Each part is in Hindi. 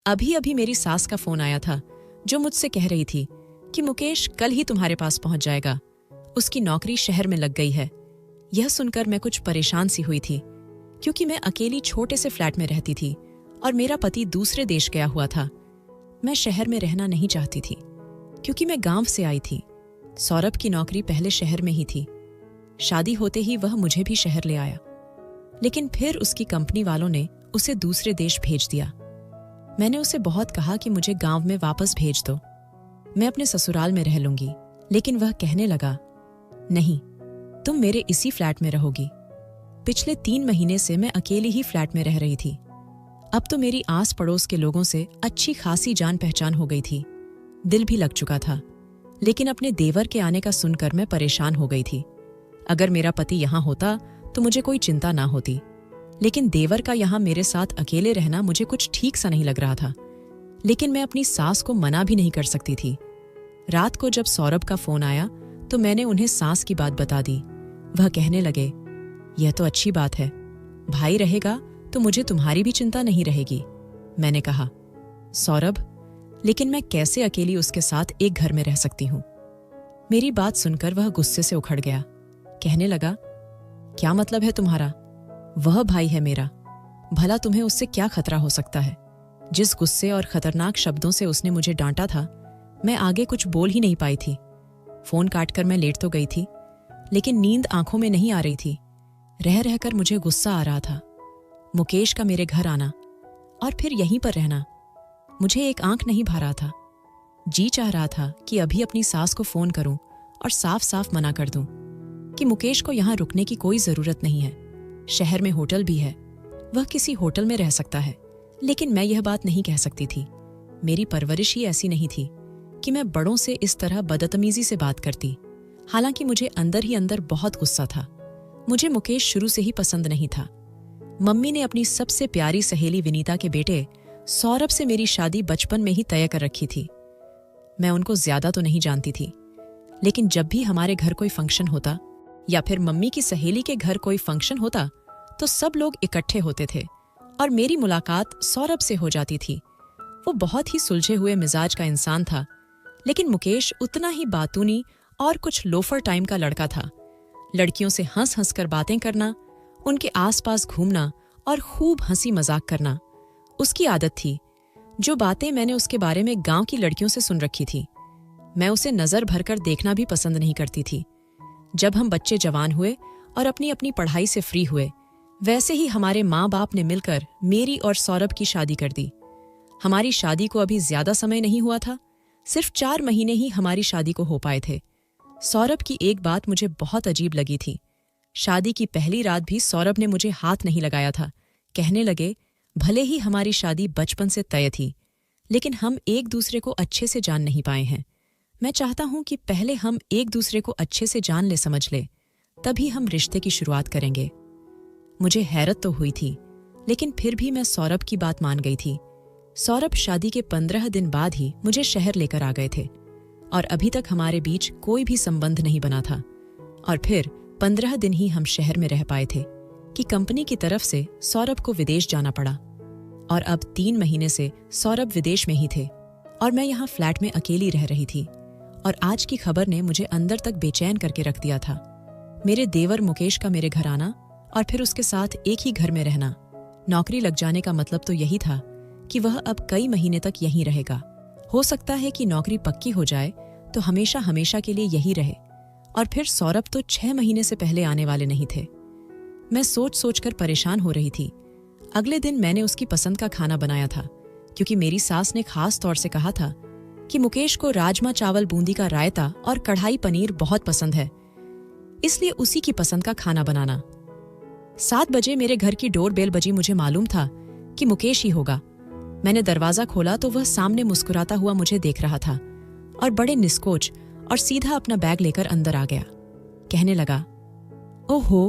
अभी अभी मेरी सास का फोन आया था जो मुझसे कह रही थी कि मुकेश कल ही तुम्हारे पास पहुंच जाएगा, उसकी नौकरी शहर में लग गई है। यह सुनकर मैं कुछ परेशान सी हुई थी क्योंकि मैं अकेली छोटे से फ्लैट में रहती थी और मेरा पति दूसरे देश गया हुआ था। मैं शहर में रहना नहीं चाहती थी क्योंकि मैं गांव से आई थी। सौरभ की नौकरी पहले शहर में ही थी। शादी होते ही वह मुझे भी शहर ले आया, लेकिन फिर उसकी कंपनी वालों ने उसे दूसरे देश भेज दिया। मैंने उसे बहुत कहा कि मुझे गांव में वापस भेज दो, मैं अपने ससुराल में रह लूंगी, लेकिन वह कहने लगा, नहीं, तुम मेरे इसी फ्लैट में रहोगी। पिछले 3 महीने से मैं अकेली ही फ्लैट में रह रही थी। अब तो मेरी आस पड़ोस के लोगों से अच्छी खासी जान पहचान हो गई थी। दिल भी लग चुका था, लेकिन अपने देवर के आने का सुनकर मैं परेशान हो गई थी। अगर मेरा पति यहाँ होता तो मुझे कोई चिंता ना होती, लेकिन देवर का यहाँ मेरे साथ अकेले रहना मुझे कुछ ठीक सा नहीं लग रहा था। लेकिन मैं अपनी सास को मना भी नहीं कर सकती थी। रात को जब सौरभ का फोन आया तो मैंने उन्हें सास की बात बता दी। वह कहने लगे, यह तो अच्छी बात है, भाई रहेगा तो मुझे तुम्हारी भी चिंता नहीं रहेगी। मैंने कहा, सौरभ, लेकिन मैं कैसे अकेली उसके साथ एक घर में रह सकती हूँ। मेरी बात सुनकर वह गुस्से से उखड़ गया। कहने लगा, क्या मतलब है तुम्हारा? वह भाई है मेरा, भला तुम्हें उससे क्या खतरा हो सकता है? जिस गुस्से और खतरनाक शब्दों से उसने मुझे डांटा था, मैं आगे कुछ बोल ही नहीं पाई थी। फोन काटकर मैं लेट तो गई थी, लेकिन नींद आंखों में नहीं आ रही थी। रह रहकर मुझे गुस्सा आ रहा था। मुकेश का मेरे घर आना और फिर यहीं पर रहना, मुझे एक आंख नहीं भा रहा था। जी चाह रहा था कि अभी अपनी सास को फोन करूं और साफ साफ मना कर दूं कि मुकेश को यहां रुकने की कोई जरूरत नहीं है। शहर में होटल भी है, वह किसी होटल में रह सकता है। लेकिन मैं यह बात नहीं कह सकती थी। मेरी परवरिश ही ऐसी नहीं थी कि मैं बड़ों से इस तरह बदतमीजी से बात करती। हालांकि मुझे अंदर ही अंदर बहुत गुस्सा था। मुझे मुकेश शुरू से ही पसंद नहीं था। मम्मी ने अपनी सबसे प्यारी सहेली विनीता के बेटे सौरभ से मेरी शादी बचपन में ही तय कर रखी थी। मैं उनको ज्यादा तो नहीं जानती थी, लेकिन जब भी हमारे घर कोई फंक्शन होता या फिर मम्मी की सहेली के घर कोई फंक्शन होता तो सब लोग इकट्ठे होते थे और मेरी मुलाकात सौरभ से हो जाती थी। वो बहुत ही सुलझे हुए मिजाज का इंसान था, लेकिन मुकेश उतना ही बातूनी और कुछ लोफर टाइम का लड़का था। लड़कियों से हंस हंस कर बातें करना, उनके आसपास घूमना और खूब हंसी मजाक करना उसकी आदत थी। जो बातें मैंने उसके बारे में गांव की लड़कियों से सुन रखी थी, मैं उसे नजर भरकर देखना भी पसंद नहीं करती थी। जब हम बच्चे जवान हुए और अपनी अपनी पढ़ाई से फ्री हुए, वैसे ही हमारे माँ बाप ने मिलकर मेरी और सौरभ की शादी कर दी। हमारी शादी को अभी ज्यादा समय नहीं हुआ था, सिर्फ 4 महीने ही हमारी शादी को हो पाए थे। सौरभ की एक बात मुझे बहुत अजीब लगी थी। शादी की पहली रात भी सौरभ ने मुझे हाथ नहीं लगाया था। कहने लगे, भले ही हमारी शादी बचपन से तय थी, लेकिन हम एक दूसरे को अच्छे से जान नहीं पाए हैं। मैं चाहता हूं कि पहले हम एक दूसरे को अच्छे से जान ले समझ ले, तभी हम रिश्ते की शुरुआत करेंगे। मुझे हैरत तो हुई थी, लेकिन फिर भी मैं सौरभ की बात मान गई थी। सौरभ शादी के 15 दिन बाद ही मुझे शहर लेकर आ गए थे और अभी तक हमारे बीच कोई भी संबंध नहीं बना था। और फिर 15 दिन ही हम शहर में रह पाए थे कि कंपनी की तरफ से सौरभ को विदेश जाना पड़ा। और अब 3 महीने से सौरभ विदेश में ही थे और मैं यहाँ फ्लैट में अकेली रह रही थी। और आज की खबर ने मुझे अंदर तक बेचैन करके रख दिया था। मेरे देवर मुकेश का मेरे घर आना और फिर उसके साथ एक ही घर में रहना। नौकरी लग जाने का मतलब तो यही था कि वह अब कई महीने तक यहीं रहेगा। हो सकता है कि नौकरी पक्की हो जाए तो हमेशा हमेशा के लिए यही रहे। और फिर सौरभ तो 6 महीने से पहले आने वाले नहीं थे। मैं सोच सोच कर परेशान हो रही थी। अगले दिन मैंने उसकी पसंद का खाना बनाया था, क्योंकि मेरी सास ने खास तौर से कहा था कि मुकेश को राजमा चावल बूंदी का रायता और कढ़ाई पनीर बहुत पसंद है, इसलिए उसी की पसंद का खाना बनाना। 7 बजे मेरे घर की डोर बेल बजी। मुझे मालूम था कि मुकेश ही होगा। मैंने दरवाजा खोला तो वह सामने मुस्कुराता हुआ मुझे देख रहा था और बड़े निस्कोच और सीधा अपना बैग लेकर अंदर आ गया। कहने लगा, ओहो,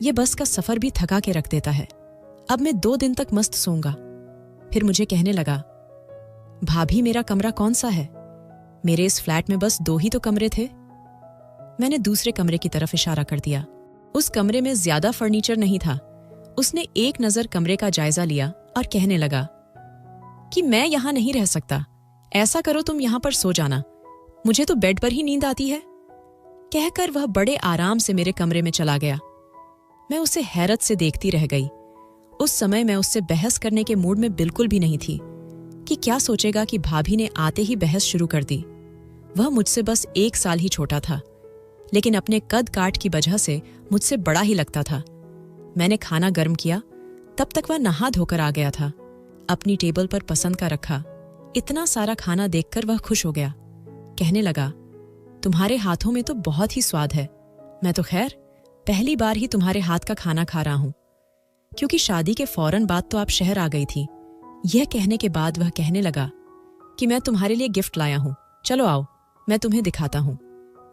ये बस का सफर भी थका के रख देता है। अब मैं 2 दिन तक मस्त सोऊंगा। फिर मुझे कहने लगा, भाभी, मेरा कमरा कौन सा है? मेरे इस फ्लैट में बस 2 ही तो कमरे थे। मैंने दूसरे कमरे की तरफ इशारा कर दिया। उस कमरे में ज्यादा फर्नीचर नहीं था। उसने एक नजर कमरे का जायजा लिया और कहने लगा, कि मैं यहाँ नहीं रह सकता। ऐसा करो, तुम यहाँ पर सो जाना, मुझे तो बेड पर ही नींद आती है। कहकर वह बड़े आराम से मेरे कमरे में चला गया। मैं उसे हैरत से देखती रह गई। उस समय मैं उससे बहस करने के मूड में बिल्कुल भी नहीं थी कि क्या सोचेगा कि भाभी ने आते ही बहस शुरू कर दी। वह मुझसे बस 1 साल ही छोटा था, लेकिन अपने कद काठ की वजह से मुझसे बड़ा ही लगता था। मैंने खाना गर्म किया, तब तक वह नहा धोकर आ गया था। अपनी टेबल पर पसंद का रखा। इतना सारा खाना देखकर वह खुश हो गया। कहने लगा, तुम्हारे हाथों में तो बहुत ही स्वाद है। मैं तो खैर पहली बार ही तुम्हारे हाथ का खाना खा रहा हूं, क्योंकि शादी के फौरन बाद तो आप शहर आ गई थी। यह कहने के बाद वह कहने लगा कि मैं तुम्हारे लिए गिफ्ट लाया हूं, चलो आओ, मैं तुम्हें दिखाता हूं।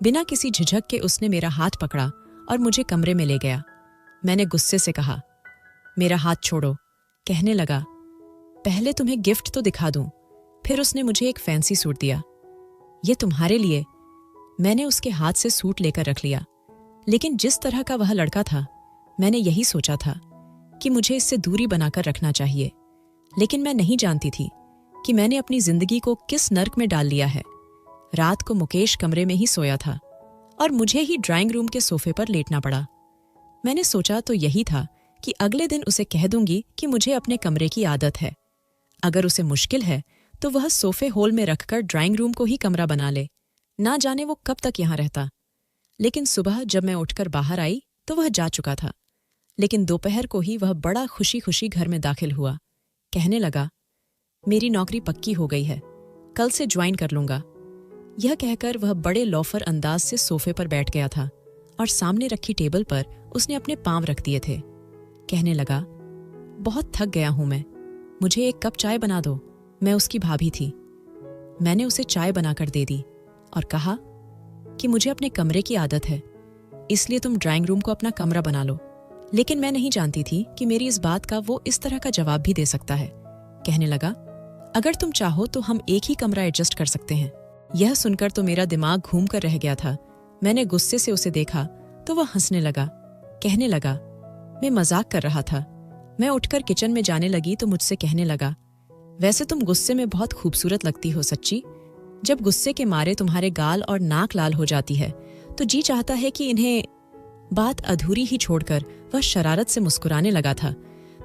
बिना किसी झिझक के उसने मेरा हाथ पकड़ा और मुझे कमरे में ले गया। मैंने गुस्से से कहा, मेरा हाथ छोड़ो। कहने लगा, पहले तुम्हें गिफ्ट तो दिखा दूं। फिर उसने मुझे एक फैंसी सूट दिया। ये तुम्हारे लिए। मैंने उसके हाथ से सूट लेकर रख लिया, लेकिन जिस तरह का वह लड़का था, मैंने यही सोचा था कि मुझे इससे दूरी बनाकर रखना चाहिए। लेकिन मैं नहीं जानती थी कि मैंने अपनी जिंदगी को किस नर्क में डाल लिया है। रात को मुकेश कमरे में ही सोया था और मुझे ही ड्राइंग रूम के सोफे पर लेटना पड़ा। मैंने सोचा तो यही था कि अगले दिन उसे कह दूंगी कि मुझे अपने कमरे की आदत है। अगर उसे मुश्किल है तो वह सोफे होल में रखकर ड्राइंग रूम को ही कमरा बना ले। ना जाने वो कब तक यहाँ रहता। लेकिन सुबह जब मैं उठकर बाहर आई तो वह जा चुका था। लेकिन दोपहर को ही वह बड़ा खुशी खुशी घर में दाखिल हुआ। कहने लगा, मेरी नौकरी पक्की हो गई है, कल से ज्वाइन कर लूंगा। यह कहकर वह बड़े लौफर अंदाज से सोफे पर बैठ गया था और सामने रखी टेबल पर उसने अपने पांव रख दिए थे। कहने लगा, बहुत थक गया हूं मैं, मुझे एक कप चाय बना दो। मैं उसकी भाभी थी। मैंने उसे चाय बनाकर दे दी और कहा कि मुझे अपने कमरे की आदत है, इसलिए तुम ड्राइंग रूम को अपना कमरा बना लो। लेकिन मैं नहीं जानती थी कि मेरी इस बात का वो इस तरह का जवाब भी दे सकता है। कहने लगा, अगर तुम चाहो तो हम एक ही कमरा एडजस्ट कर सकते हैं। यह सुनकर तो मेरा दिमाग घूम कर रह गया था। मैंने गुस्से से उसे देखा तो वह हंसने लगा। कहने लगा, मैं मजाक कर रहा था। मैं उठकर किचन में जाने लगी तो मुझसे कहने लगा, वैसे तुम गुस्से में बहुत खूबसूरत लगती हो सच्ची। जब गुस्से के मारे तुम्हारे गाल और नाक लाल हो जाती है तो जी चाहता है कि इन्हें। बात अधूरी ही छोड़कर वह शरारत से मुस्कुराने लगा था।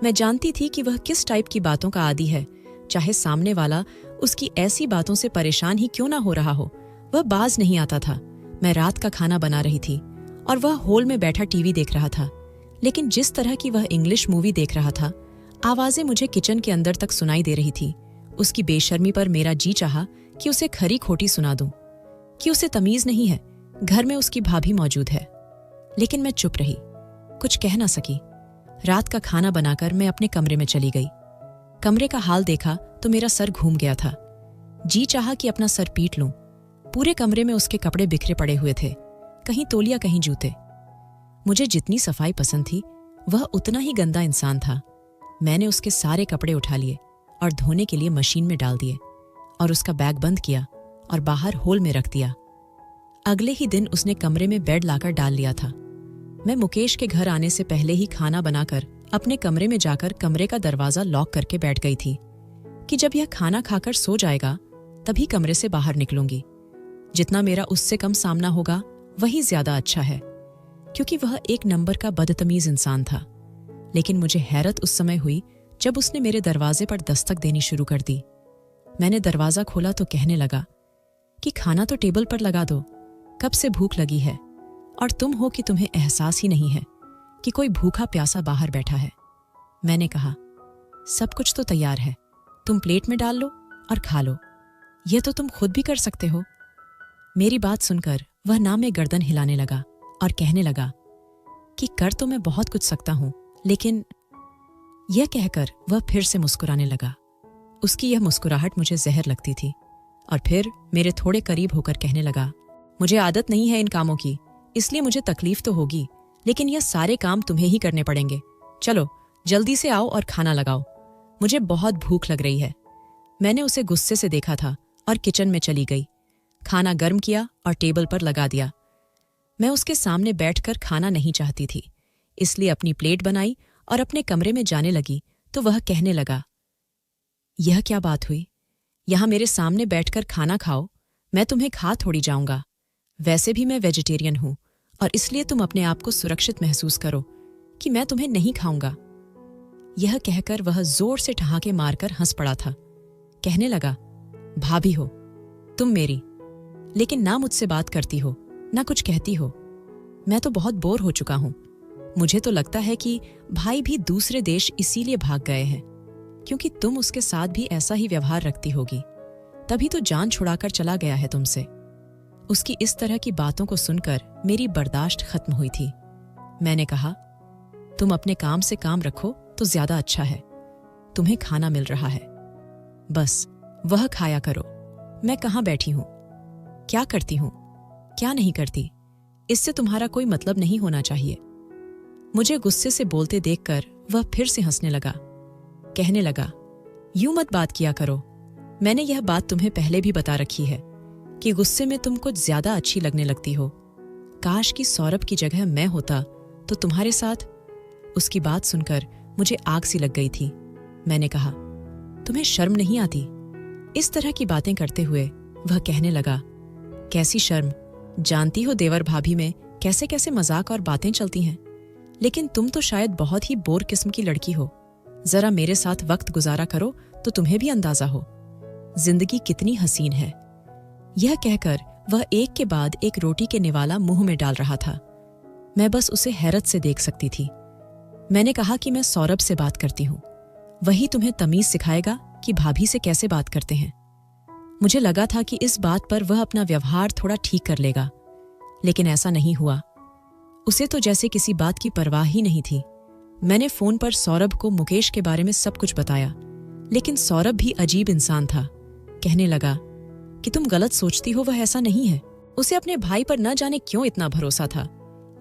मैं जानती थी कि वह किस टाइप की बातों का आदी है, चाहे सामने वाला उसकी ऐसी बातों से परेशान ही क्यों ना हो रहा हो। वह बाज नहीं आता था। मैं रात का खाना बना रही थी और वह हॉल में बैठा टीवी देख रहा था। लेकिन जिस तरह की वह इंग्लिश मूवी देख रहा था, आवाजें मुझे किचन के अंदर तक सुनाई दे रही थी। उसकी बेशर्मी पर मेरा जी चाहा कि उसे खरी खोटी सुना दूं कि उसे तमीज नहीं है, घर में उसकी भाभी मौजूद है। लेकिन मैं चुप रही, कुछ कह ना सकी। रात का खाना बनाकर मैं अपने कमरे में चली गई। कमरे का हाल देखा तो मेरा सर घूम गया था। जी चाहा कि अपना सर पीट लूं। पूरे कमरे में उसके कपड़े बिखरे पड़े हुए थे, कहीं तौलिया कहीं जूते। मुझे जितनी सफाई पसंद थी वह उतना ही गंदा इंसान था। मैंने उसके सारे कपड़े उठा लिए और धोने के लिए मशीन में डाल दिए और उसका बैग बंद किया और बाहर होल में रख दिया। अगले ही दिन उसने कमरे में बेड लाकर डाल लिया था। मैं मुकेश के घर आने से पहले ही खाना बनाकर अपने कमरे में जाकर कमरे का दरवाजा लॉक करके बैठ गई थी कि जब यह खाना खाकर सो जाएगा तभी कमरे से बाहर निकलूंगी। जितना मेरा उससे कम सामना होगा वही ज्यादा अच्छा है, क्योंकि वह एक नंबर का बदतमीज इंसान था। लेकिन मुझे हैरत उस समय हुई जब उसने मेरे दरवाजे पर दस्तक देनी शुरू कर दी। मैंने दरवाजा खोला तो कहने लगा कि खाना तो टेबल पर लगा दो, कब से भूख लगी है और तुम हो कि तुम्हें एहसास ही नहीं है कि कोई भूखा प्यासा बाहर बैठा है। मैंने कहा, सब कुछ तो तैयार है, तुम प्लेट में डाल लो और खा लो, यह तो तुम खुद भी कर सकते हो। मेरी बात सुनकर वह ना में गर्दन हिलाने लगा और कहने लगा कि कर तो मैं बहुत कुछ सकता हूं, लेकिन। यह कहकर वह फिर से मुस्कुराने लगा। उसकी यह मुस्कुराहट मुझे जहर लगती थी और फिर मेरे थोड़े करीब होकर कहने लगा, मुझे आदत नहीं है इन कामों की, इसलिए मुझे तकलीफ तो होगी, लेकिन यह सारे काम तुम्हें ही करने पड़ेंगे। चलो जल्दी से आओ और खाना लगाओ, मुझे बहुत भूख लग रही है। मैंने उसे गुस्से से देखा था और किचन में चली गई। खाना गर्म किया और टेबल पर लगा दिया। मैं उसके सामने बैठकर खाना नहीं चाहती थी, इसलिए अपनी प्लेट बनाई और अपने कमरे में जाने लगी तो वह कहने लगा, यह क्या बात हुई? यहाँ मेरे सामने बैठकर खाना खाओ, मैं तुम्हें खा थोड़ी जाऊंगा। वैसे भी मैं वेजिटेरियन हूं और इसलिए तुम अपने आप को सुरक्षित महसूस करो कि मैं तुम्हें नहीं खाऊंगा। यह कहकर वह जोर से ठहाके मारकर हंस पड़ा था। कहने लगा, भाभी हो तुम मेरी, लेकिन ना मुझसे बात करती हो ना कुछ कहती हो। मैं तो बहुत बोर हो चुका हूं। मुझे तो लगता है कि भाई भी दूसरे देश इसीलिए भाग गए हैं क्योंकि तुम उसके साथ भी ऐसा ही व्यवहार रखती होगी, तभी तो जान छुड़ाकर चला गया है तुमसे। उसकी इस तरह की बातों को सुनकर मेरी बर्दाश्त खत्म हुई थी। मैंने कहा, तुम अपने काम से काम रखो तो ज्यादा अच्छा है। तुम्हें खाना मिल रहा है, बस वह खाया करो। मैं कहाँ बैठी हूं, क्या करती हूं, क्या नहीं करती, इससे तुम्हारा कोई मतलब नहीं होना चाहिए। मुझे गुस्से से बोलते देखकर वह फिर से हंसने लगा। कहने लगा, यूं मत बात किया करो। मैंने यह बात तुम्हें पहले भी बता रखी है कि गुस्से में तुम कुछ ज्यादा अच्छी लगने लगती हो। काश कि सौरभ की जगह मैं होता तो तुम्हारे साथ। उसकी बात सुनकर मुझे आग सी लग गई थी। मैंने कहा, तुम्हें शर्म नहीं आती? इस तरह की बातें करते हुए वह कहने लगा, कैसी शर्म? जानती हो देवर भाभी में कैसे कैसे मजाक और बातें चलती हैं। लेकिन तुम तो शायद बहुत ही बोर किस्म की लड़की हो। जरा मेरे साथ वक्त गुजारा करो तो तुम्हें भी अंदाजा हो जिंदगी कितनी हसीन है। यह कहकर वह एक के बाद एक रोटी के निवाला मुंह में डाल रहा था। मैं बस उसे हैरत से देख सकती थी। मैंने कहा कि मैं सौरभ से बात करती हूं, वही तुम्हें तमीज सिखाएगा कि भाभी से कैसे बात करते हैं। मुझे लगा था कि इस बात पर वह अपना व्यवहार थोड़ा ठीक कर लेगा, लेकिन ऐसा नहीं हुआ। उसे तो जैसे किसी बात की परवाह ही नहीं थी। मैंने फोन पर सौरभ को मुकेश के बारे में सब कुछ बताया, लेकिन सौरभ भी अजीब इंसान था। कहने लगा कि तुम गलत सोचती हो, वह ऐसा नहीं है। उसे अपने भाई पर न जाने क्यों इतना भरोसा था।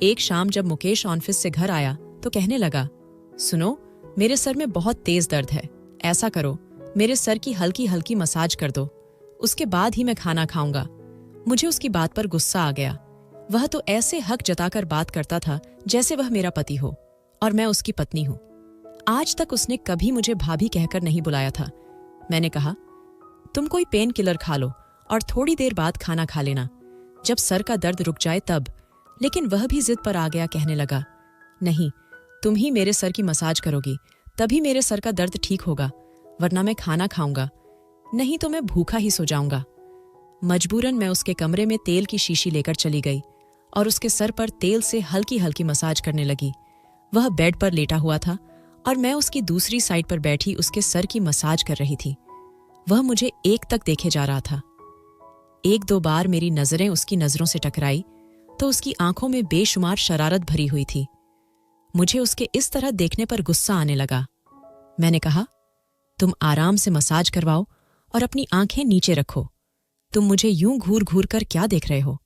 एक शाम जब मुकेश ऑफिस से घर आया तो कहने लगा, सुनो, मेरे सर में बहुत तेज दर्द है। ऐसा करो, मेरे सर की हल्की हल्की मसाज कर दो, उसके बाद ही मैं खाना खाऊंगा। मुझे उसकी बात पर गुस्सा आ गया। वह तो ऐसे हक जताकर बात करता था जैसे वह मेरा पति हो और मैं उसकी पत्नी हूं। आज तक उसने कभी मुझे भाभी कहकर नहीं बुलाया था। मैंने कहा, तुम कोई पेन किलर खा लो और थोड़ी देर बाद खाना खा लेना, जब सर का दर्द रुक जाए तब। लेकिन वह भी जिद पर आ गया। कहने लगा, नहीं, तुम ही मेरे सर की मसाज करोगी, तभी मेरे सर का दर्द ठीक होगा, वरना मैं खाना खाऊंगा, नहीं तो मैं भूखा ही सो जाऊंगा। मजबूरन मैं उसके कमरे में तेल की शीशी लेकर चली गई और उसके सर पर तेल से हल्की हल्की मसाज करने लगी। वह बेड पर लेटा हुआ था और मैं उसकी दूसरी साइड पर बैठी उसके सर की मसाज कर रही थी। वह मुझे एक तक देखे जा रहा था। एक दो बार मेरी नजरें उसकी नजरों से टकराई तो उसकी आंखों में बेशुमार शरारत भरी हुई थी। मुझे उसके इस तरह देखने पर गुस्सा आने लगा। मैंने कहा, तुम आराम से मसाज करवाओ और अपनी आंखें नीचे रखो। तुम मुझे यूं घूर घूर कर क्या देख रहे हो?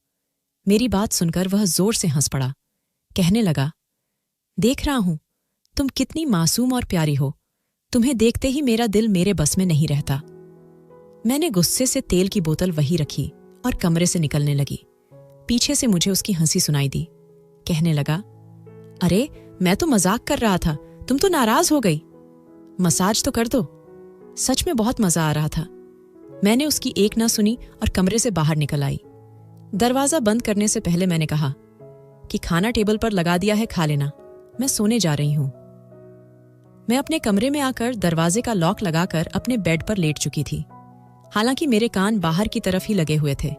मेरी बात सुनकर वह जोर से हंस पड़ा। कहने लगा, देख रहा हूं, तुम कितनी मासूम और प्यारी हो। तुम्हें देखते ही मेरा दिल मेरे बस में नहीं रहता। मैंने गुस्से से तेल की बोतल वहीं रखी और कमरे से निकलने लगी। पीछे से मुझे उसकी हंसी सुनाई दी। कहने लगा, अरे मैं तो मजाक कर रहा था, तुम तो नाराज हो गई। मसाज तो कर दो। सच में बहुत मजा आ रहा था। मैंने उसकी एक ना सुनी और कमरे से बाहर निकल आई। दरवाजा बंद करने से पहले मैंने कहा कि खाना टेबल पर लगा दिया है, खा लेना, मैं सोने जा रही हूं। मैं अपने कमरे में आकर दरवाजे का लॉक लगाकर अपने बेड पर लेट चुकी थी। हालांकि मेरे कान बाहर की तरफ ही लगे हुए थे।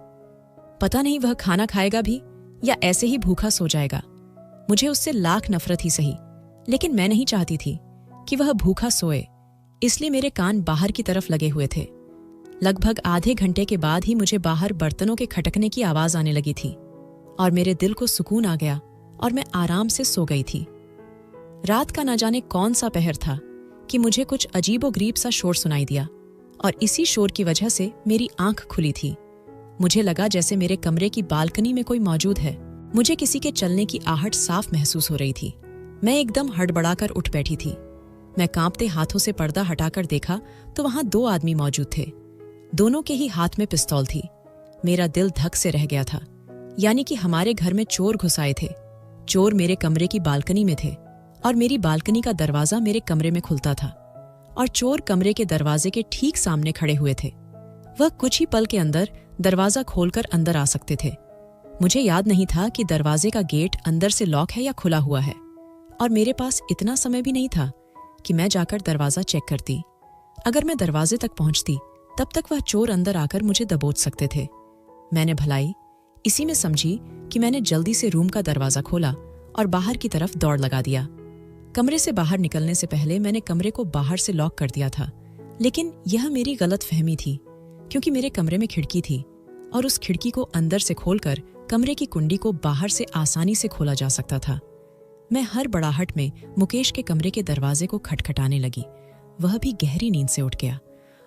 पता नहीं वह खाना खाएगा भी या ऐसे ही भूखा सो जाएगा। मुझे उससे लाख नफरत ही सही, लेकिन मैं नहीं चाहती थी कि वह भूखा सोए, इसलिए मेरे कान बाहर की तरफ लगे हुए थे। लगभग आधे घंटे के बाद ही मुझे बाहर बर्तनों के खटकने की आवाज आने लगी थी और मेरे दिल को सुकून आ गया और मैं आराम से सो गई थी। रात का न जाने कौन सा पहर था कि मुझे कुछ अजीबोगरीब सा शोर सुनाई दिया और इसी शोर की वजह से मेरी आंख खुली थी। मुझे लगा जैसे मेरे कमरे की बालकनी में कोई मौजूद है। मुझे किसी के चलने की आहट साफ महसूस हो रही थी। मैं एकदम हड़बड़ाकर उठ बैठी थी। मैं कांपते हाथों से पर्दा हटाकर देखा तो वहां दो आदमी मौजूद थे। दोनों के ही हाथ में पिस्तौल थी। मेरा दिल धक से रह गया था। यानी कि हमारे घर में चोर घुस आए थे। चोर मेरे कमरे की बालकनी में थे और मेरी बालकनी का दरवाजा मेरे कमरे में खुलता था और चोर कमरे के दरवाजे के ठीक सामने खड़े हुए थे। वह कुछ ही पल के अंदर दरवाजा खोलकर अंदर आ सकते थे। मुझे याद नहीं था कि दरवाजे का गेट अंदर से लॉक है या खुला हुआ है, और मेरे पास इतना समय भी नहीं था कि मैं जाकर दरवाजा चेक करती। अगर मैं दरवाजे तक पहुंचती तब तक वह चोर अंदर आकर मुझे दबोच सकते थे। मैंने भलाई इसी में समझी कि मैंने जल्दी से रूम का दरवाजा खोला और बाहर की तरफ दौड़ लगा दिया। कमरे से बाहर निकलने से पहले मैंने कमरे को बाहर से लॉक कर दिया था, लेकिन यह मेरी गलत फहमी थी, क्योंकि मेरे कमरे में खिड़की थी और उस खिड़की को अंदर से खोलकर कमरे की कुंडी को बाहर से आसानी से खोला जा सकता था। मैं हर बड़ाहट में मुकेश के कमरे के दरवाजे को खटखटाने लगी। वह भी गहरी नींद से उठ गया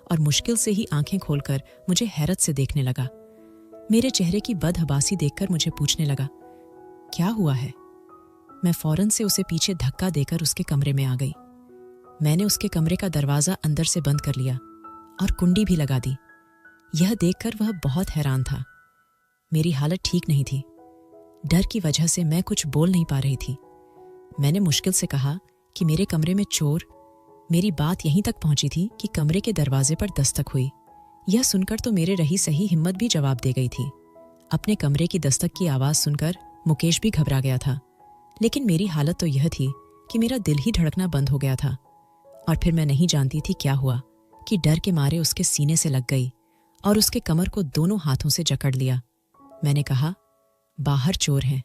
और मुश्किल से ही आंखें खोलकर मुझे हैरत से देखने लगा। मेरे चेहरे की बदहवासी देखकर मुझे पूछने लगा, क्या हुआ है? मैं फौरन से उसे पीछे धक्का देकर उसके कमरे में आ गई। मैंने उसके कमरे का दरवाजा अंदर से बंद कर लिया और कुंडी भी लगा दी। यह देखकर वह बहुत हैरान था। मेरी हालत ठीक नहीं थी। डर की वजह से मैं कुछ बोल नहीं पा रही थी। मैंने मुश्किल से कहा कि मेरे कमरे में चोर। मेरी बात यहीं तक पहुंची थी कि कमरे के दरवाजे पर दस्तक हुई। यह सुनकर तो मेरे रही सही हिम्मत भी जवाब दे गई थी। अपने कमरे की दस्तक की आवाज सुनकर मुकेश भी घबरा गया था, लेकिन मेरी हालत तो यह थी कि मेरा दिल ही धड़कना बंद हो गया था। और फिर मैं नहीं जानती थी क्या हुआ कि डर के मारे उसके सीने से लग गई और उसके कमर को दोनों हाथों से जकड़ लिया। मैंने कहा, बाहर चोर हैं।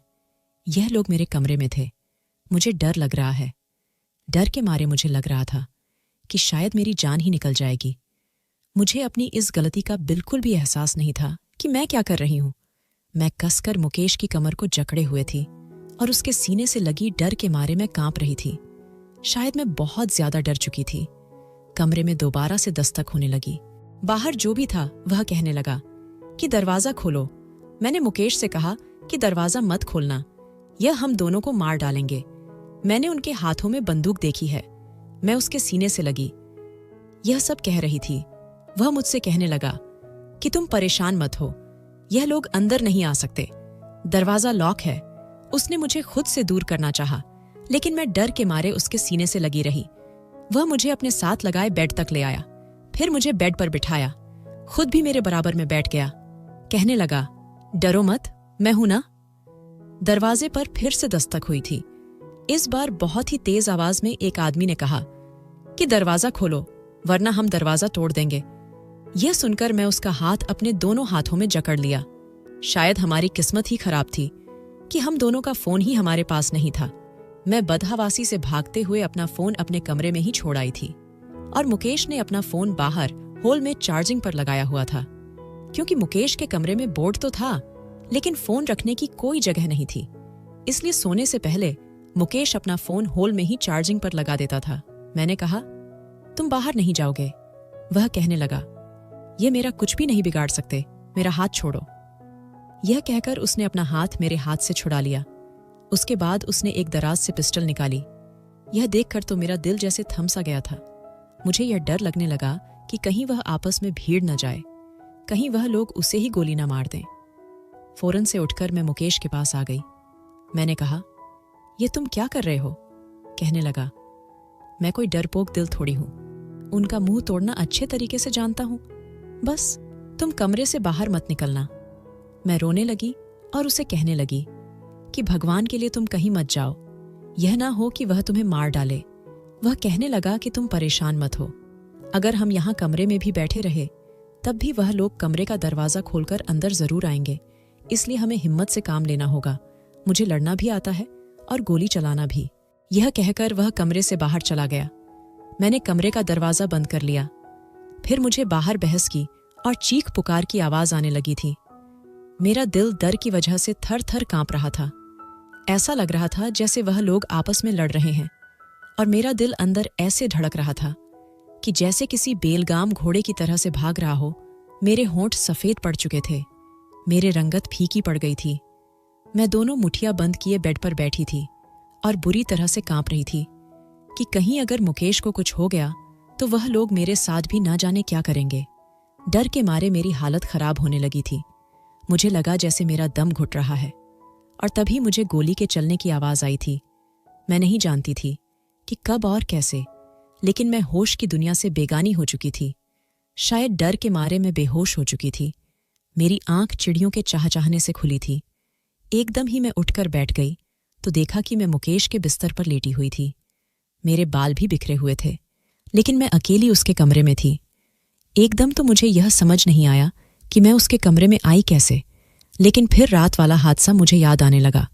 यह लोग मेरे कमरे में थे। मुझे डर लग रहा है। डर के मारे मुझे लग रहा था कि शायद मेरी जान ही निकल जाएगी। मुझे अपनी इस गलती का बिल्कुल भी एहसास नहीं था कि मैं क्या कर रही हूं। मैं कसकर मुकेश की कमर को जकड़े हुए थी और उसके सीने से लगी डर के मारे मैं कांप रही थी। शायद मैं बहुत ज्यादा डर चुकी थी। कमरे में दोबारा से दस्तक होने लगी। बाहर जो भी था वह कहने लगा कि दरवाजा खोलो। मैंने मुकेश से कहा कि दरवाजा मत खोलना, यह हम दोनों को मार डालेंगे। मैंने उनके हाथों में बंदूक देखी है। मैं उसके सीने से लगी। यह सब कह रही थी। वह मुझसे कहने लगा कि तुम परेशान मत हो, यह लोग अंदर नहीं आ सकते, दरवाजा लॉक है। उसने मुझे खुद से दूर करना चाहा, लेकिन मैं डर के मारे उसके सीने से लगी रही। वह मुझे अपने साथ लगाए बेड तक ले आया, फिर मुझे बेड पर बिठाया, खुद भी मेरे बराबर में बैठ गया। कहने लगा, डरो मत, मैं हूं ना। दरवाजे पर फिर से दस्तक हुई थी। इस बार बहुत ही तेज आवाज में एक आदमी ने कहा कि दरवाजा खोलो, वरना हम दरवाजा तोड़ देंगे। यह सुनकर मैं उसका हाथ अपने दोनों हाथों में जकड़ लिया। शायद हमारी किस्मत ही खराब थी कि हम दोनों का फोन ही हमारे पास नहीं था। मैं बदहवासी से भागते हुए अपना फोन अपने कमरे में ही छोड़ आई थी और मुकेश ने अपना फोन बाहर हॉल में चार्जिंग पर लगाया हुआ था। क्योंकि मुकेश के कमरे में बोर्ड तो था, लेकिन फोन रखने की कोई जगह नहीं थी, इसलिए सोने से पहले मुकेश अपना फोन हॉल में ही चार्जिंग पर लगा देता था। मैंने कहा, तुम बाहर नहीं जाओगे। वह कहने लगा, ये मेरा कुछ भी नहीं बिगाड़ सकते, मेरा हाथ छोड़ो। यह कहकर उसने अपना हाथ मेरे हाथ से छुड़ा लिया। उसके बाद उसने एक दराज से पिस्टल निकाली। यह देखकर तो मेरा दिल जैसे थम सा गया था। मुझे यह डर लगने लगा कि कहीं वह आपस में भीड़ न जाए, कहीं वह लोग उसे ही गोली न मार दें। फौरन से उठकर मैं मुकेश के पास आ गई। मैंने कहा, ये तुम क्या कर रहे हो? कहने लगा, मैं कोई डरपोक दिल थोड़ी हूं, उनका मुंह तोड़ना अच्छे तरीके से जानता हूं। बस तुम कमरे से बाहर मत निकलना। मैं रोने लगी और उसे कहने लगी कि भगवान के लिए तुम कहीं मत जाओ, यह ना हो कि वह तुम्हें मार डाले। वह कहने लगा कि तुम परेशान मत हो, अगर हम यहाँ कमरे में भी बैठे रहे तब भी वह लोग कमरे का दरवाजा खोलकर अंदर जरूर आएंगे, इसलिए हमें हिम्मत से काम लेना होगा। मुझे लड़ना भी आता है और गोली चलाना भी। यह कहकर वह कमरे से बाहर चला गया। मैंने कमरे का दरवाजा बंद कर लिया। फिर मुझे बाहर बहस की और चीख पुकार की आवाज आने लगी थी। मेरा दिल डर की वजह से थर थर कांप रहा था। ऐसा लग रहा था जैसे वह लोग आपस में लड़ रहे हैं, और मेरा दिल अंदर ऐसे धड़क रहा था कि जैसे किसी बेलगाम घोड़े की तरह से भाग रहा हो। मेरे होंठ सफेद पड़ चुके थे, मेरे रंगत फीकी पड़ गई थी। मैं दोनों मुठियां बंद किए बेड पर बैठी थी और बुरी तरह से कांप रही थी कि कहीं अगर मुकेश को कुछ हो गया तो वह लोग मेरे साथ भी ना जाने क्या करेंगे। डर के मारे मेरी हालत खराब होने लगी थी। मुझे लगा जैसे मेरा दम घुट रहा है, और तभी मुझे गोली के चलने की आवाज आई थी। मैं नहीं जानती थी कि कब और कैसे, लेकिन मैं होश की दुनिया से बेगानी हो चुकी थी। शायद डर के मारे मैं बेहोश हो चुकी थी। मेरी आंख चिड़ियों के चहचहाने से खुली थी। एकदम ही मैं उठकर बैठ गई तो देखा कि मैं मुकेश के बिस्तर पर लेटी हुई थी। मेरे बाल भी बिखरे हुए थे, लेकिन मैं अकेली उसके कमरे में थी। एकदम तो मुझे यह समझ नहीं आया कि मैं उसके कमरे में आई कैसे, लेकिन फिर रात वाला हादसा मुझे याद आने लगा,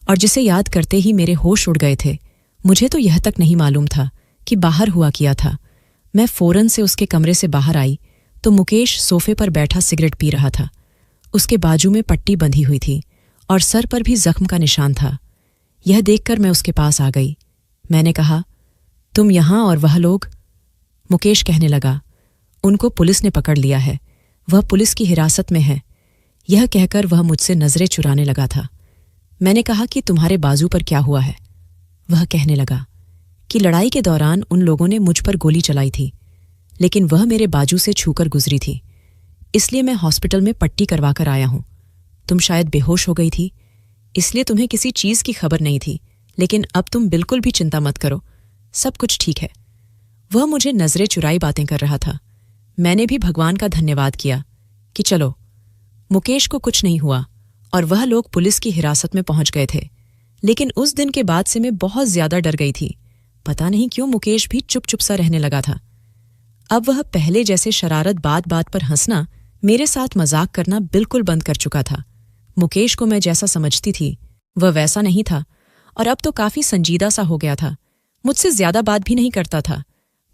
और जिसे याद करते ही मेरे होश उड़ गए थे। मुझे तो यह तक नहीं मालूम था कि बाहर हुआ क्या था। मैं फौरन से उसके कमरे से बाहर आई तो मुकेश सोफे पर बैठा सिगरेट पी रहा था। उसके बाजू में पट्टी बंधी हुई थी और सर पर भी जख्म का निशान था। यह देखकर मैं उसके पास आ गई। मैंने कहा, तुम यहाँ और वह लोग? मुकेश कहने लगा, उनको पुलिस ने पकड़ लिया है, वह पुलिस की हिरासत में है। यह कहकर वह मुझसे नजरें चुराने लगा था। मैंने कहा कि तुम्हारे बाजू पर क्या हुआ है? वह कहने लगा कि लड़ाई के दौरान उन लोगों ने मुझ पर गोली चलाई थी, लेकिन वह मेरे बाजू से छूकर गुजरी थी, इसलिए मैं हॉस्पिटल में पट्टी करवा कर आया हूं। तुम शायद बेहोश हो गई थी, इसलिए तुम्हें किसी चीज की खबर नहीं थी, लेकिन अब तुम बिल्कुल भी चिंता मत करो, सब कुछ ठीक है। वह मुझे नजरें चुराई बातें कर रहा था। मैंने भी भगवान का धन्यवाद किया कि चलो, मुकेश को कुछ नहीं हुआ और वह लोग पुलिस की हिरासत में पहुंच गए थे। लेकिन उस दिन के बाद से मैं बहुत ज्यादा डर गई थी। पता नहीं क्यों मुकेश भी चुप चुप सा रहने लगा था। अब वह पहले जैसे शरारत बात बात पर हंसना, मेरे साथ मजाक करना बिल्कुल बंद कर चुका था। मुकेश को मैं जैसा समझती थी वह वैसा नहीं था, और अब तो काफी संजीदा सा हो गया था। मुझसे ज्यादा बात भी नहीं करता था।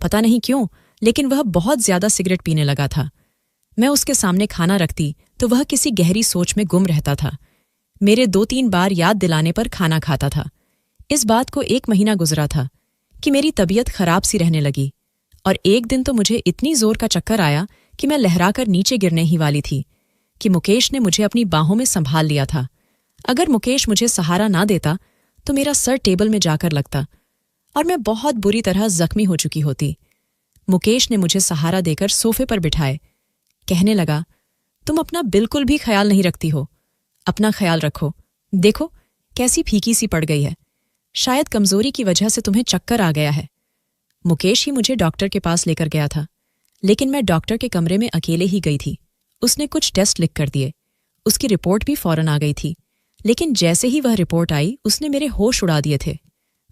पता नहीं क्यों, लेकिन वह बहुत ज्यादा सिगरेट पीने लगा था। मैं उसके सामने खाना रखती तो वह किसी गहरी सोच में गुम रहता था। मेरे 2-3 बार याद दिलाने पर खाना खाता था। इस बात को 1 महीना गुजरा था कि मेरी तबीयत खराब सी रहने लगी, और एक दिन तो मुझे इतनी जोर का चक्कर आया कि मैं लहराकर नीचे गिरने ही वाली थी कि मुकेश ने मुझे अपनी बाहों में संभाल लिया था। अगर मुकेश मुझे सहारा ना देता तो मेरा सर टेबल में जाकर लगता और मैं बहुत बुरी तरह जख्मी हो चुकी होती। मुकेश ने मुझे सहारा देकर सोफे पर बिठाए। कहने लगा, तुम अपना बिल्कुल भी ख्याल नहीं रखती हो, अपना ख्याल रखो। देखो कैसी फीकी सी पड़ गई है, शायद कमजोरी की वजह से तुम्हें चक्कर आ गया है। मुकेश ही मुझे डॉक्टर के पास लेकर गया था, लेकिन मैं डॉक्टर के कमरे में अकेले ही गई थी। उसने कुछ टेस्ट लिख कर दिए। उसकी रिपोर्ट भी फौरन आ गई थी, लेकिन जैसे ही वह रिपोर्ट आई उसने मेरे होश उड़ा दिए थे।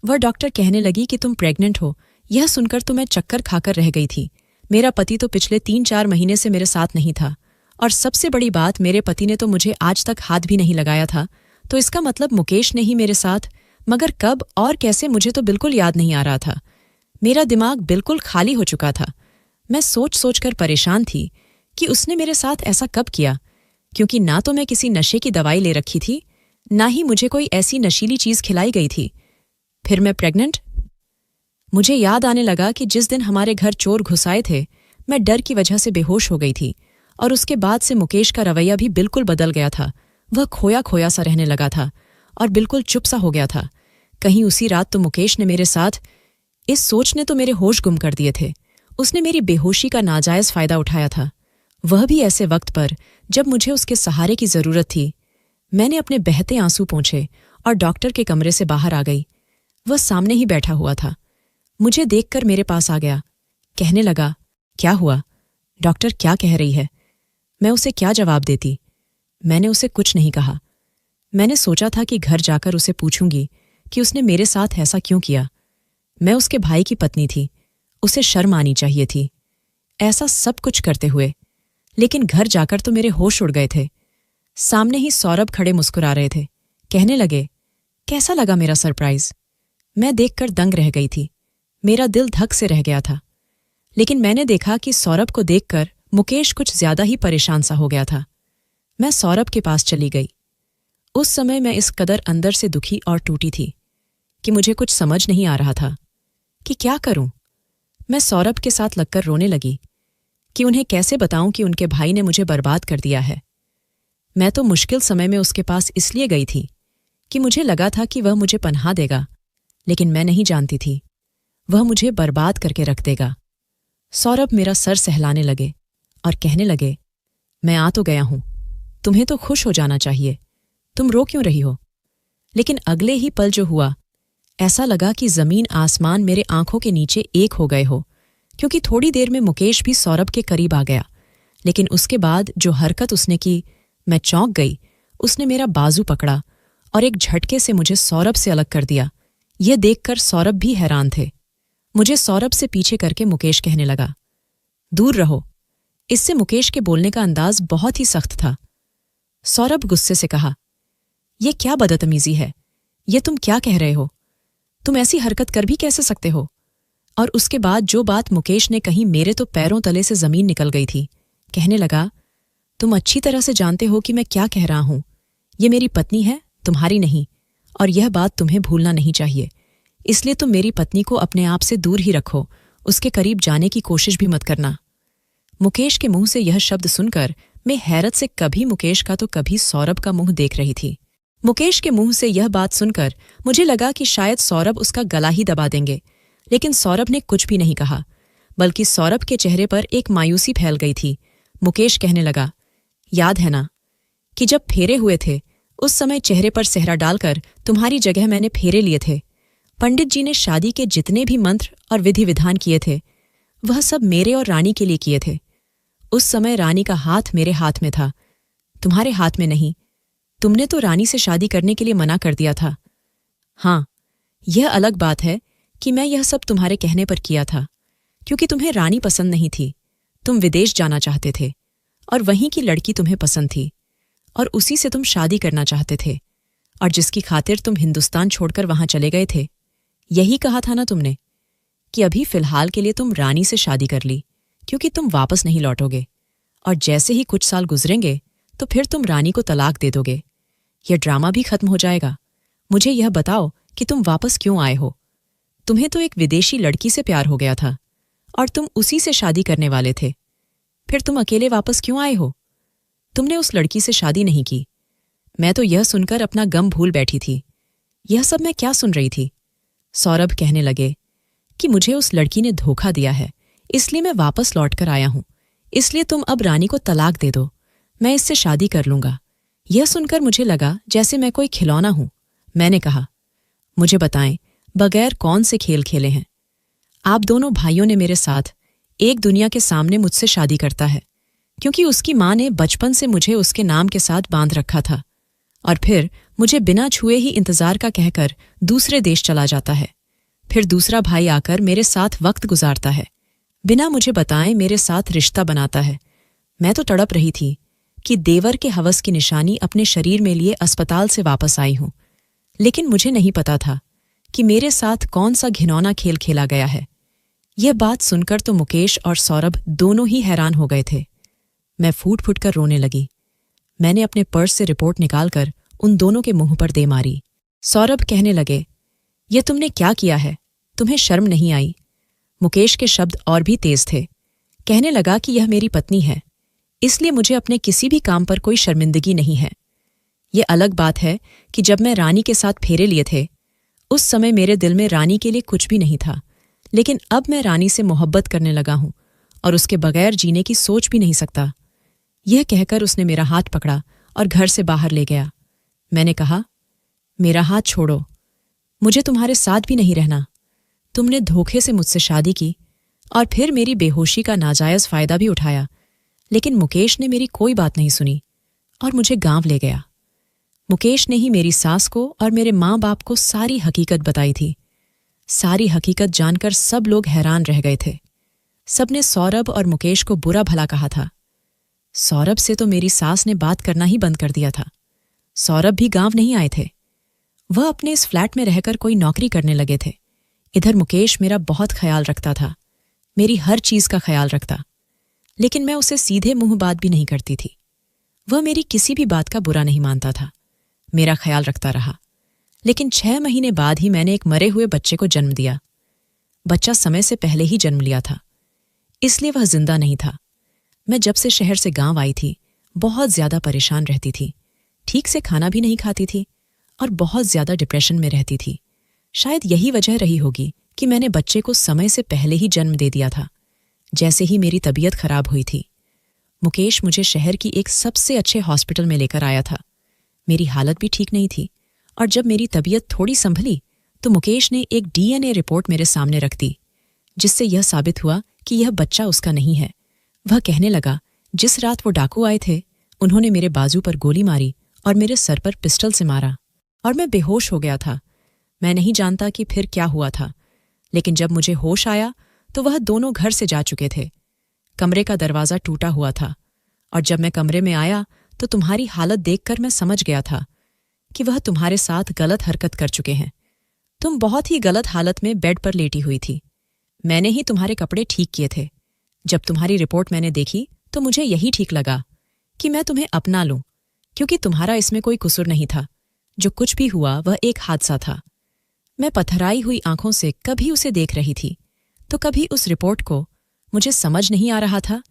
वह डॉक्टर कहने लगी कि तुम प्रेग्नेंट हो। यह सुनकर तो मैं चक्कर खाकर रह गई थी। मेरा पति तो पिछले 3-4 महीने से मेरे साथ नहीं था, और सबसे बड़ी बात, मेरे पति ने तो मुझे आज तक हाथ भी नहीं लगाया था। तो इसका मतलब मुकेश ने ही मेरे साथ, मगर कब और कैसे मुझे तो बिल्कुल याद नहीं आ रहा था। मेरा दिमाग बिल्कुल खाली हो चुका था। मैं सोच सोच कर परेशान थी कि उसने मेरे साथ ऐसा कब किया, क्योंकि ना तो मैं किसी नशे की दवाई ले रखी थी, ना ही मुझे कोई ऐसी नशीली चीज खिलाई गई थी। फिर मैं प्रेग्नेंट? मुझे याद आने लगा कि जिस दिन हमारे घर चोर घुस आए थे, मैं डर की वजह से बेहोश हो गई थी, और उसके बाद से मुकेश का रवैया भी बिल्कुल बदल गया था। वह खोया खोया सा रहने लगा था और बिल्कुल चुप सा हो गया था। कहीं उसी रात तो मुकेश ने मेरे साथ, इस सोच ने तो मेरे होश गुम कर दिए थे। उसने मेरी बेहोशी का नाजायज फायदा उठाया था, वह भी ऐसे वक्त पर जब मुझे उसके सहारे की जरूरत थी। मैंने अपने बहते आंसू पोंछे और डॉक्टर के कमरे से बाहर आ गई। वह सामने ही बैठा हुआ था। मुझे देखकर मेरे पास आ गया। कहने लगा, क्या हुआ? डॉक्टर क्या कह रही है? मैं उसे क्या जवाब देती? मैंने उसे कुछ नहीं कहा। मैंने सोचा था कि घर जाकर उसे पूछूंगी कि उसने मेरे साथ ऐसा क्यों किया। मैं उसके भाई की पत्नी थी, उसे शर्म आनी चाहिए थी ऐसा सब कुछ करते हुए। लेकिन घर जाकर तो मेरे होश उड़ गए थे। सामने ही सौरभ खड़े मुस्कुरा रहे थे। कहने लगे, कैसा लगा मेरा सरप्राइज? मैं देखकर दंग रह गई थी। मेरा दिल धक से रह गया था। लेकिन मैंने देखा कि सौरभ को देखकर मुकेश कुछ ज्यादा ही परेशान सा हो गया था। मैं सौरभ के पास चली गई। उस समय मैं इस कदर अंदर से दुखी और टूटी थी कि मुझे कुछ समझ नहीं आ रहा था कि क्या करूं। मैं सौरभ के साथ लगकर रोने लगी कि उन्हें कैसे बताऊं कि उनके भाई ने मुझे बर्बाद कर दिया है। मैं तो मुश्किल समय में उसके पास इसलिए गई थी कि मुझे लगा था कि वह मुझे पनाह देगा, लेकिन मैं नहीं जानती थी वह मुझे बर्बाद करके रख देगा। सौरभ मेरा सर सहलाने लगे और कहने लगे, मैं आ तो गया हूं, तुम्हें तो खुश हो जाना चाहिए, तुम रो क्यों रही हो? लेकिन अगले ही पल जो हुआ, ऐसा लगा कि जमीन आसमान मेरे आंखों के नीचे एक हो गए हो, क्योंकि थोड़ी देर में मुकेश भी सौरभ के करीब आ गया। लेकिन उसके बाद जो हरकत उसने की, मैं चौंक गई। उसने मेरा बाजू पकड़ा और एक झटके से मुझे सौरभ से अलग कर दिया। यह देखकर सौरभ भी हैरान थे। मुझे सौरभ से पीछे करके मुकेश कहने लगा, दूर रहो। इससे मुकेश के बोलने का अंदाज बहुत ही सख्त था। सौरभ गुस्से से कहा, यह क्या बदतमीजी है? ये तुम क्या कह रहे हो? तुम ऐसी हरकत कर भी कैसे सकते हो? और उसके बाद जो बात मुकेश ने कही, मेरे तो पैरों तले से जमीन निकल गई थी। कहने लगा, तुम अच्छी तरह से जानते हो कि मैं क्या कह रहा हूं। ये मेरी पत्नी है, तुम्हारी नहीं, और यह बात तुम्हें भूलना नहीं चाहिए। इसलिए तुम मेरी पत्नी को अपने आप से दूर ही रखो, उसके करीब जाने की कोशिश भी मत करना। मुकेश के मुंह से यह शब्द सुनकर मैं हैरत से कभी मुकेश का तो कभी सौरभ का मुंह देख रही थी। मुकेश के मुंह से यह बात सुनकर मुझे लगा कि शायद सौरभ उसका गला ही दबा देंगे, लेकिन सौरभ ने कुछ भी नहीं कहा, बल्कि सौरभ के चेहरे पर एक मायूसी फैल गई थी। मुकेश कहने लगा, याद है ना कि जब फेरे हुए थे उस समय चेहरे पर सेहरा डालकर तुम्हारी जगह मैंने फेरे लिए थे। पंडित जी ने शादी के जितने भी मंत्र और विधि विधान किए थे वह सब मेरे और रानी के लिए किए थे। उस समय रानी का हाथ मेरे हाथ में था, तुम्हारे हाथ में नहीं। तुमने तो रानी से शादी करने के लिए मना कर दिया था। हाँ, यह अलग बात है कि मैं यह सब तुम्हारे कहने पर किया था, क्योंकि तुम्हें रानी पसंद नहीं थी। तुम विदेश जाना चाहते थे और वहीं की लड़की तुम्हें पसंद थी और उसी से तुम शादी करना चाहते थे, और जिसकी खातिर तुम हिंदुस्तान छोड़कर वहां चले गए थे। यही कहा था ना तुमने कि अभी फिलहाल के लिए तुम रानी से शादी कर ली, क्योंकि तुम वापस नहीं लौटोगे, और जैसे ही कुछ साल गुजरेंगे तो फिर तुम रानी को तलाक दे दोगे। यह ड्रामा भी खत्म हो जाएगा। मुझे यह बताओ कि तुम वापस क्यों आए हो? तुम्हें तो एक विदेशी लड़की से प्यार हो गया था और तुम उसी से शादी करने वाले थे। फिर तुम अकेले वापस क्यों आए हो? तुमने उस लड़की से शादी नहीं की। मैं तो यह सुनकर अपना गम भूल बैठी थी। यह सब मैं क्या सुन रही थी? सौरभ कहने लगे कि मुझे उस लड़की ने धोखा दिया है, इसलिए मैं वापस लौट कर आया हूं। इसलिए तुम अब रानी को तलाक दे दो, मैं इससे शादी कर लूंगा। यह सुनकर मुझे लगा जैसे मैं कोई खिलौना हूं। मैंने कहा, मुझे बताएं, बगैर कौन से खेल खेले हैं? आप दोनों भाइयों ने मेरे साथ एक दुनिया के सामने मुझसे शादी करता है, क्योंकि उसकी मां ने बचपन से मुझे उसके नाम के साथ बांध रखा था, और फिर मुझे बिना छुए ही इंतजार का कहकर दूसरे देश चला जाता है। फिर दूसरा भाई आकर मेरे साथ वक्त गुजारता है, बिना मुझे बताए मेरे साथ रिश्ता बनाता है। मैं तो तड़प रही थी कि देवर के हवस की निशानी अपने शरीर में लिए अस्पताल से वापस आई हूं, लेकिन मुझे नहीं पता था कि मेरे साथ कौन सा घिनौना खेल खेला गया है। यह बात सुनकर तो मुकेश और सौरभ दोनों ही हैरान हो गए थे। मैं फूट फूट कर रोने लगी। मैंने अपने पर्स से रिपोर्ट निकालकर उन दोनों के मुंह पर दे मारी। सौरभ कहने लगे, यह तुमने क्या किया है? तुम्हें शर्म नहीं आई? मुकेश के शब्द और भी तेज थे। कहने लगा कि यह मेरी पत्नी है, इसलिए मुझे अपने किसी भी काम पर कोई शर्मिंदगी नहीं है। यह अलग बात है कि जब मैं रानी के साथ फेरे लिए थे उस समय मेरे दिल में रानी के लिए कुछ भी नहीं था, लेकिन अब मैं रानी से मोहब्बत करने लगा हूं और उसके बगैर जीने की सोच भी नहीं सकता। यह कहकर उसने मेरा हाथ पकड़ा और घर से बाहर ले गया। मैंने कहा, मेरा हाथ छोड़ो, मुझे तुम्हारे साथ भी नहीं रहना। तुमने धोखे से मुझसे शादी की और फिर मेरी बेहोशी का नाजायज फायदा भी उठाया, लेकिन मुकेश ने मेरी कोई बात नहीं सुनी और मुझे गांव ले गया। मुकेश ने ही मेरी सास को और मेरे माँ बाप को सारी हकीकत बताई थी। सारी हकीकत जानकर सब लोग हैरान रह गए थे। सबने सौरभ और मुकेश को बुरा भला कहा था। सौरभ से तो मेरी सास ने बात करना ही बंद कर दिया था। सौरभ भी गांव नहीं आए थे, वह अपने इस फ्लैट में रहकर कोई नौकरी करने लगे थे। इधर मुकेश मेरा बहुत ख्याल रखता था, मेरी हर चीज का ख्याल रखता, लेकिन मैं उसे सीधे मुंह बात भी नहीं करती थी। वह मेरी किसी भी बात का बुरा नहीं मानता था, मेरा ख्याल रखता रहा। लेकिन 6 महीने बाद ही मैंने एक मरे हुए बच्चे को जन्म दिया। बच्चा समय से पहले ही जन्म लिया था, इसलिए वह जिंदा नहीं था। मैं जब से शहर से गांव आई थी बहुत ज्यादा परेशान रहती थी, ठीक से खाना भी नहीं खाती थी और बहुत ज्यादा डिप्रेशन में रहती थी। शायद यही वजह रही होगी कि मैंने बच्चे को समय से पहले ही जन्म दे दिया था, जैसे ही मेरी तबीयत खराब हुई थी। मुकेश मुझे शहर की एक सबसे अच्छे हॉस्पिटल में लेकर आया था। मेरी हालत भी ठीक नहीं थी और जब मेरी तबीयत थोड़ी संभली तो मुकेश ने एक DNA रिपोर्ट मेरे सामने रख दी, जिससे यह साबित हुआ कि यह बच्चा उसका नहीं है। वह कहने लगा, जिस रात वो डाकू आए थे उन्होंने मेरे बाजू पर गोली मारी और मेरे सर पर पिस्टल से मारा और मैं बेहोश हो गया था। मैं नहीं जानता कि फिर क्या हुआ था, लेकिन जब मुझे होश आया तो वह दोनों घर से जा चुके थे। कमरे का दरवाज़ा टूटा हुआ था और जब मैं कमरे में आया तो तुम्हारी हालत देखकर मैं समझ गया था कि वह तुम्हारे साथ गलत हरकत कर चुके हैं। तुम बहुत ही गलत हालत में बेड पर लेटी हुई थी। मैंने ही तुम्हारे कपड़े ठीक किए थे। जब तुम्हारी रिपोर्ट मैंने देखी तो मुझे यही ठीक लगा कि मैं तुम्हें अपना लूं, क्योंकि तुम्हारा इसमें कोई कसूर नहीं था। जो कुछ भी हुआ वह एक हादसा था। मैं पथराई हुई आंखों से कभी उसे देख रही थी तो कभी उस रिपोर्ट को। मुझे समझ नहीं आ रहा था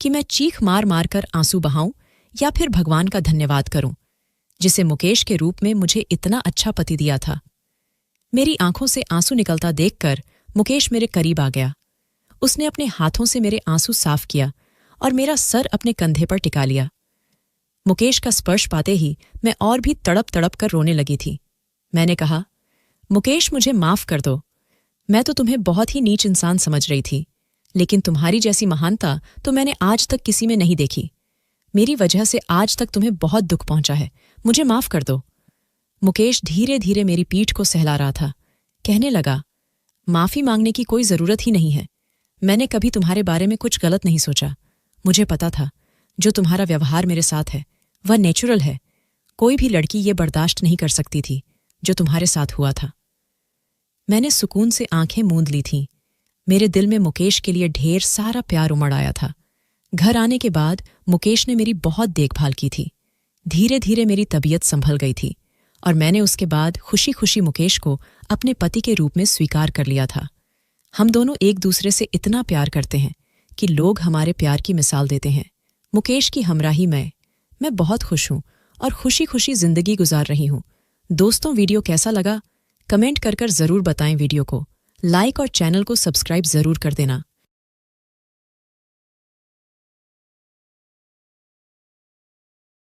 कि मैं चीख मार मार कर आंसू बहाऊं या फिर भगवान का धन्यवाद करूं, जिसे मुकेश के रूप में मुझे इतना अच्छा पति दिया था। मेरी आंखों से आंसू निकलता देखकर मुकेश मेरे करीब आ गया। उसने अपने हाथों से मेरे आंसू साफ किया और मेरा सर अपने कंधे पर टिका लिया। मुकेश का स्पर्श पाते ही मैं और भी तड़प तड़प कर रोने लगी थी। मैंने कहा, मुकेश मुझे माफ कर दो। मैं तो तुम्हें बहुत ही नीच इंसान समझ रही थी, लेकिन तुम्हारी जैसी महानता तो मैंने आज तक किसी में नहीं देखी। मेरी वजह से आज तक तुम्हें बहुत दुख पहुंचा है। मुझे माफ कर दो। मुकेश धीरे धीरे मेरी पीठ को सहला रहा था। कहने लगा, माफी मांगने की कोई जरूरत ही नहीं है। मैंने कभी तुम्हारे बारे में कुछ गलत नहीं सोचा। मुझे पता था जो तुम्हारा व्यवहार मेरे साथ है वह नेचुरल है। कोई भी लड़की ये बर्दाश्त नहीं कर सकती थी जो तुम्हारे साथ हुआ था। मैंने सुकून से आंखें मूंद ली थीं। मेरे दिल में मुकेश के लिए ढेर सारा प्यार उमड़ आया था। घर आने के बाद मुकेश ने मेरी बहुत देखभाल की थी। धीरे धीरे मेरी तबीयत संभल गई थी और मैंने उसके बाद खुशी खुशी मुकेश को अपने पति के रूप में स्वीकार कर लिया था। हम दोनों एक दूसरे से इतना प्यार करते हैं कि लोग हमारे प्यार की मिसाल देते हैं। मुकेश की हमराही मैं बहुत खुश हूं और खुशी खुशी जिंदगी गुजार रही हूं। दोस्तों, वीडियो कैसा लगा कमेंट कर जरूर बताएं। वीडियो को लाइक और चैनल को सब्सक्राइब जरूर कर देना।